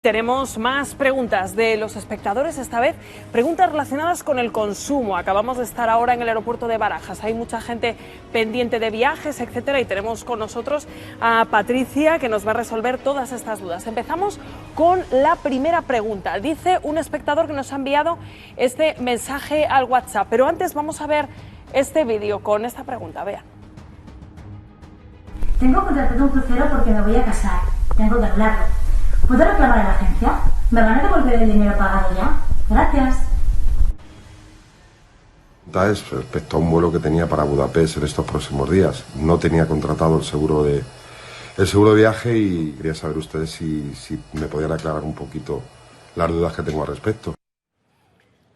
Tenemos más preguntas de los espectadores, esta vez preguntas relacionadas con el consumo. Acabamos de estar ahora en el aeropuerto de Barajas, hay mucha gente pendiente de viajes, etcétera, y tenemos con nosotros a Patricia que nos va a resolver todas estas dudas. Empezamos con la primera pregunta. Dice un espectador que nos ha enviado este mensaje al WhatsApp, pero antes vamos a ver este vídeo con esta pregunta, vean. Tengo contratado un crucero porque me voy a casar, tengo que hablarlo. ¿Puedo reclamar a la agencia? ¿Me van a devolver el dinero pagado ya? Gracias. Es respecto a un vuelo que tenía para Budapest en estos próximos días. No tenía contratado el seguro de viaje y quería saber ustedes si me podían aclarar un poquito las dudas que tengo al respecto.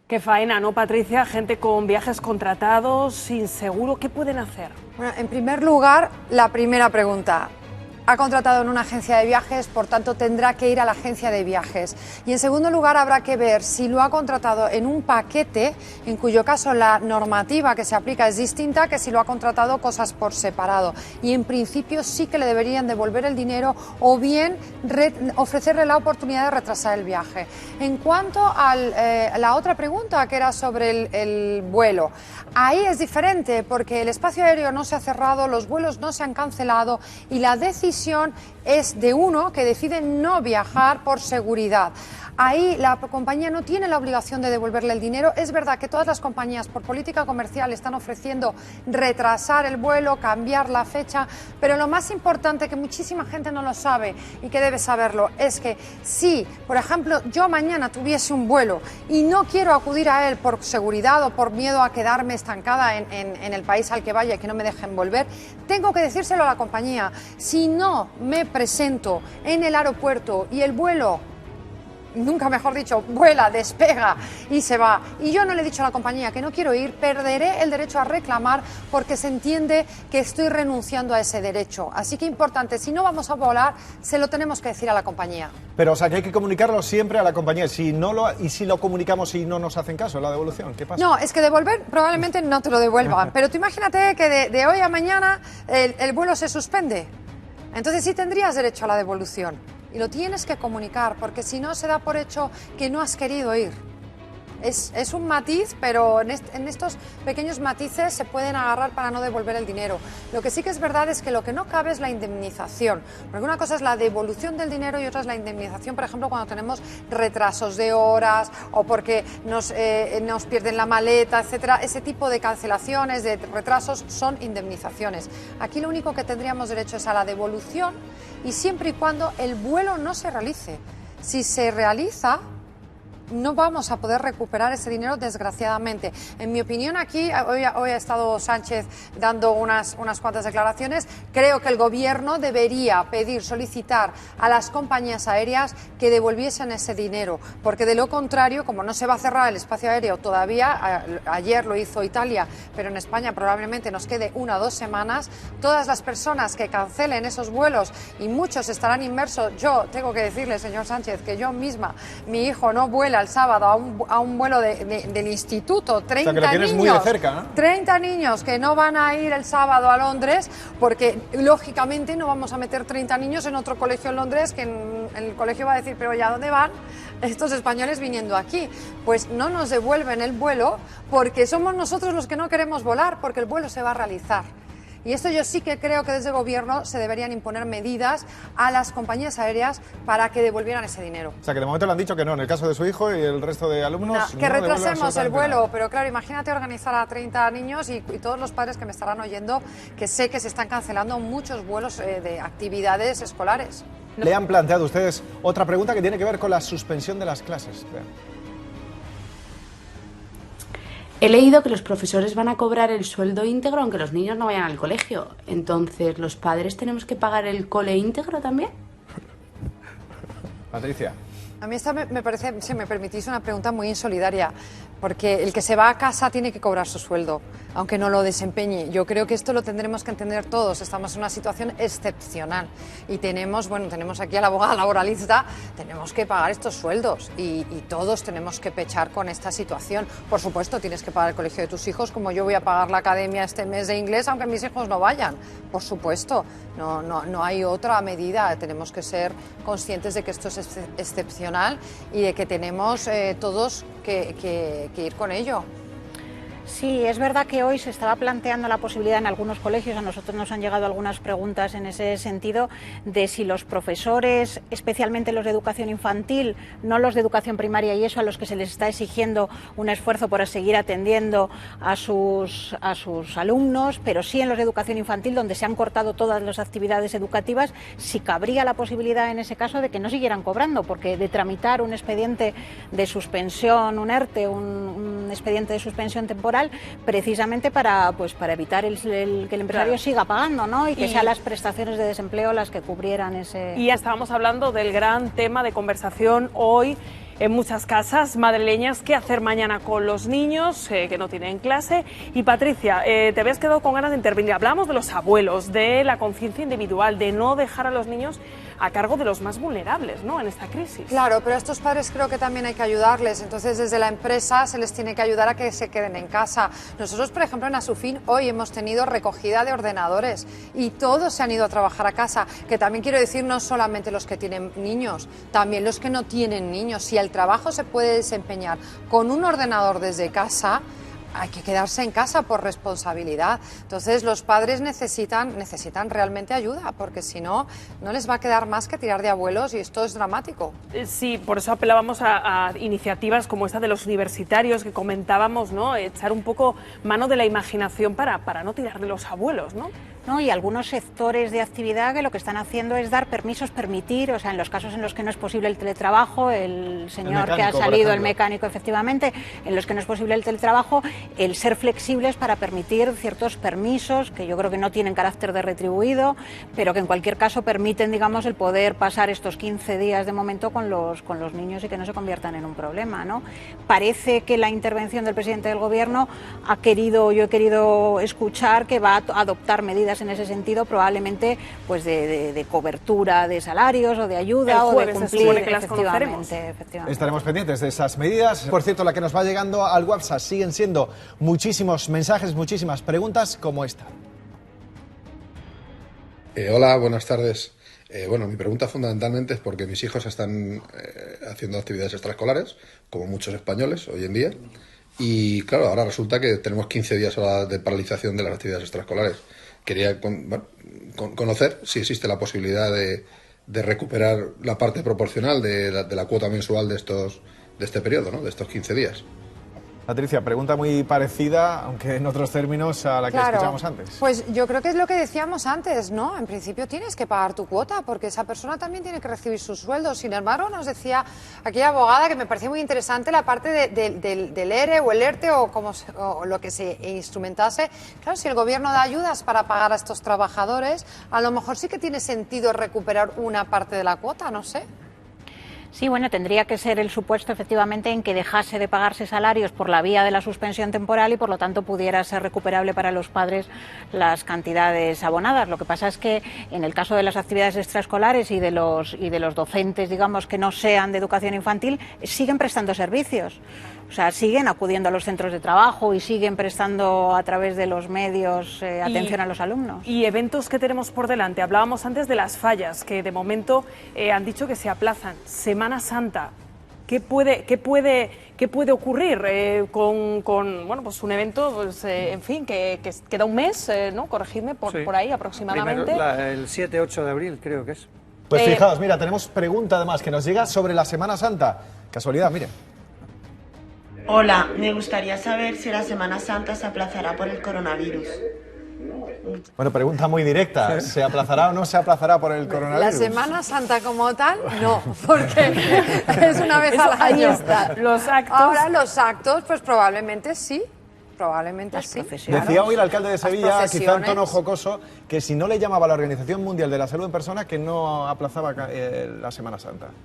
Qué faena, ¿no, Patricia? Gente con viajes contratados, sin seguro, ¿qué pueden hacer? Bueno, en primer lugar, la primera pregunta. Ha contratado en una agencia de viajes, por tanto tendrá que ir a la agencia de viajes. Y en segundo lugar habrá que ver si lo ha contratado en un paquete, en cuyo caso la normativa que se aplica es distinta que si lo ha contratado cosas por separado. Y en principio sí que le deberían devolver el dinero o bien ofrecerle la oportunidad de retrasar el viaje. En cuanto a la otra pregunta, que era sobre el vuelo, ahí es diferente porque el espacio aéreo no se ha cerrado, los vuelos no se han cancelado y la decisión es de uno que decide no viajar por seguridad. Ahí la compañía no tiene la obligación de devolverle el dinero. Es verdad que todas las compañías por política comercial están ofreciendo retrasar el vuelo, cambiar la fecha, pero lo más importante, que muchísima gente no lo sabe y que debe saberlo, es que si, por ejemplo, yo mañana tuviese un vuelo y no quiero acudir a él por seguridad o por miedo a quedarme estancada en el país al que vaya y que no me dejen volver, tengo que decírselo a la compañía. Si no me presento en el aeropuerto y el vuelo, nunca mejor dicho, vuela, despega y se va, y yo no le he dicho a la compañía que no quiero ir, perderé el derecho a reclamar porque se entiende que estoy renunciando a ese derecho. Así que importante, si no vamos a volar, se lo tenemos que decir a la compañía. Pero, o sea, que hay que comunicarlo siempre a la compañía. Si lo comunicamos y no nos hacen caso, la devolución, ¿qué pasa? No, es que devolver probablemente no te lo devuelvan, pero tú imagínate que de hoy a mañana el vuelo se suspende. Entonces sí tendrías derecho a la devolución. Y lo tienes que comunicar, porque si no se da por hecho que no has querido ir. Es un matiz, pero en estos pequeños matices se pueden agarrar para no devolver el dinero. Lo que sí que es verdad es que lo que no cabe es la indemnización. Porque una cosa es la devolución del dinero y otra es la indemnización, por ejemplo, cuando tenemos retrasos de horas o porque nos pierden la maleta, etcétera. Ese tipo de cancelaciones, de retrasos, son indemnizaciones. Aquí lo único que tendríamos derecho es a la devolución y siempre y cuando el vuelo no se realice. Si se realiza, no vamos a poder recuperar ese dinero, desgraciadamente. En mi opinión, aquí hoy ha estado Sánchez dando unas cuantas declaraciones. Creo que el Gobierno debería solicitar a las compañías aéreas que devolviesen ese dinero, porque de lo contrario, como no se va a cerrar el espacio aéreo todavía, ayer lo hizo Italia, pero en España probablemente nos quede 1 o 2 semanas, todas las personas que cancelen esos vuelos, y muchos estarán inmersos. Yo tengo que decirle, señor Sánchez, que yo misma, mi hijo no vuela el sábado a un vuelo del instituto, 30 o sea, que lo tienes niños, muy de cerca, ¿no? 30 niños que no van a ir el sábado a Londres, porque lógicamente no vamos a meter 30 niños en otro colegio en Londres, que en el colegio va a decir, pero ¿ya dónde van estos españoles viniendo aquí? Pues no nos devuelven el vuelo porque somos nosotros los que no queremos volar, porque el vuelo se va a realizar. Y esto yo sí que creo que desde el Gobierno se deberían imponer medidas a las compañías aéreas para que devolvieran ese dinero. O sea, que de momento le han dicho que no, en el caso de su hijo y el resto de alumnos. No, que retrasemos el vuelo, nada. Pero claro, imagínate organizar a 30 niños y todos los padres que me estarán oyendo, que sé que se están cancelando muchos vuelos de actividades escolares. Le han planteado ustedes otra pregunta que tiene que ver con la suspensión de las clases. Vean. He leído que los profesores van a cobrar el sueldo íntegro aunque los niños no vayan al colegio. Entonces, ¿los padres tenemos que pagar el cole íntegro también? Patricia. A mí esta me parece, si me permitís, una pregunta muy insolidaria, porque el que se va a casa tiene que cobrar su sueldo, aunque no lo desempeñe. Yo creo que esto lo tendremos que entender todos. Estamos en una situación excepcional y tenemos aquí a la abogada laboralista, tenemos que pagar estos sueldos y todos tenemos que pechar con esta situación. Por supuesto, tienes que pagar el colegio de tus hijos, como yo voy a pagar la academia este mes de inglés, aunque mis hijos no vayan. Por supuesto, no hay otra medida. Tenemos que ser conscientes de que esto es excepcional y de que tenemos todos que ir con ello. Sí, es verdad que hoy se estaba planteando la posibilidad en algunos colegios, a nosotros nos han llegado algunas preguntas en ese sentido, de si los profesores, especialmente los de educación infantil, no los de educación primaria y eso, a los que se les está exigiendo un esfuerzo por seguir atendiendo a sus alumnos, pero sí en los de educación infantil, donde se han cortado todas las actividades educativas, si cabría la posibilidad en ese caso de que no siguieran cobrando, porque de tramitar un expediente de suspensión, un ERTE, un expediente de suspensión temporal, precisamente para evitar que el empresario siga pagando, ¿no? Y que sean las prestaciones de desempleo las que cubrieran ese... Y ya estábamos hablando del gran tema de conversación hoy en muchas casas madrileñas, qué hacer mañana con los niños que no tienen clase. Y Patricia, te habías quedado con ganas de intervenir. Hablamos de los abuelos, de la conciencia individual, de no dejar a los niños a cargo de los más vulnerables, ¿no?, en esta crisis. Claro, pero a estos padres creo que también hay que ayudarles. Entonces, desde la empresa se les tiene que ayudar a que se queden en casa. Nosotros, por ejemplo, en Asufin hoy hemos tenido recogida de ordenadores y todos se han ido a trabajar a casa, que también quiero decir no solamente los que tienen niños, también los que no tienen niños. Si el trabajo se puede desempeñar con un ordenador desde casa, hay que quedarse en casa por responsabilidad. Entonces los padres necesitan realmente ayuda, porque si no, no les va a quedar más que tirar de abuelos y esto es dramático. Sí, por eso apelábamos a iniciativas como esta de los universitarios que comentábamos, ¿no?, echar un poco mano de la imaginación para no tirar de los abuelos, ¿no? ¿no? Y algunos sectores de actividad que lo que están haciendo es dar permisos, permitir, o sea, en los casos en los que no es posible el teletrabajo, el señor que ha salido, el mecánico, efectivamente, en los que no es posible el teletrabajo, el ser flexibles para permitir ciertos permisos que yo creo que no tienen carácter de retribuido, pero que en cualquier caso permiten, digamos, el poder pasar estos 15 días de momento con los niños y que no se conviertan en un problema, ¿no? Parece que la intervención del presidente del gobierno yo he querido escuchar que va a adoptar medidas en ese sentido, probablemente pues de cobertura de salarios o de ayuda o de cumplir, que las conoceremos. Efectivamente. Estaremos pendientes de esas medidas. Por cierto, la que nos va llegando al WhatsApp siguen siendo muchísimos mensajes, muchísimas preguntas como esta. Hola, buenas tardes. Bueno, mi pregunta fundamentalmente es porque mis hijos están haciendo actividades extraescolares, como muchos españoles hoy en día, y claro, ahora resulta que tenemos 15 días ahora de paralización de las actividades extraescolares. Quería conocer si existe la posibilidad de recuperar la parte proporcional de la cuota mensual de este periodo, ¿no?, de estos 15 días. Patricia, pregunta muy parecida, aunque en otros términos, a la que escuchamos antes. Pues yo creo que es lo que decíamos antes, ¿no? En principio tienes que pagar tu cuota porque esa persona también tiene que recibir sus sueldos. Sin embargo, nos decía aquella abogada que me parecía muy interesante la parte del ERE o el ERTE o lo que se instrumentase. Claro, si el gobierno da ayudas para pagar a estos trabajadores, a lo mejor sí que tiene sentido recuperar una parte de la cuota, no sé. Sí, bueno, tendría que ser el supuesto efectivamente en que dejase de pagarse salarios por la vía de la suspensión temporal y por lo tanto pudiera ser recuperable para los padres las cantidades abonadas. Lo que pasa es que en el caso de las actividades extraescolares y de los docentes, digamos, que no sean de educación infantil, siguen prestando servicios. O sea, siguen acudiendo a los centros de trabajo y siguen prestando a través de los medios atención a los alumnos. Y eventos que tenemos por delante. Hablábamos antes de las fallas, que de momento han dicho que se aplazan. Semana Santa, ¿qué puede ocurrir con bueno, pues un evento, pues, en fin, que queda un mes, ¿no? Corregidme, por ahí aproximadamente. Primero, el 7-8 de abril creo que es. Pues fijaos, mira, tenemos pregunta además que nos llega sobre la Semana Santa. Casualidad, miren. Hola, me gustaría saber si la Semana Santa se aplazará por el coronavirus. Bueno, pregunta muy directa. ¿Se aplazará o no se aplazará por el coronavirus? La Semana Santa como tal, no, porque es una vez al año. Ahí está. Los actos. Ahora los actos, pues probablemente sí. Probablemente sí. Decía hoy el alcalde de Sevilla, quizá en tono jocoso, que si no le llamaba a la Organización Mundial de la Salud en Persona, que no aplazaba la Semana Santa.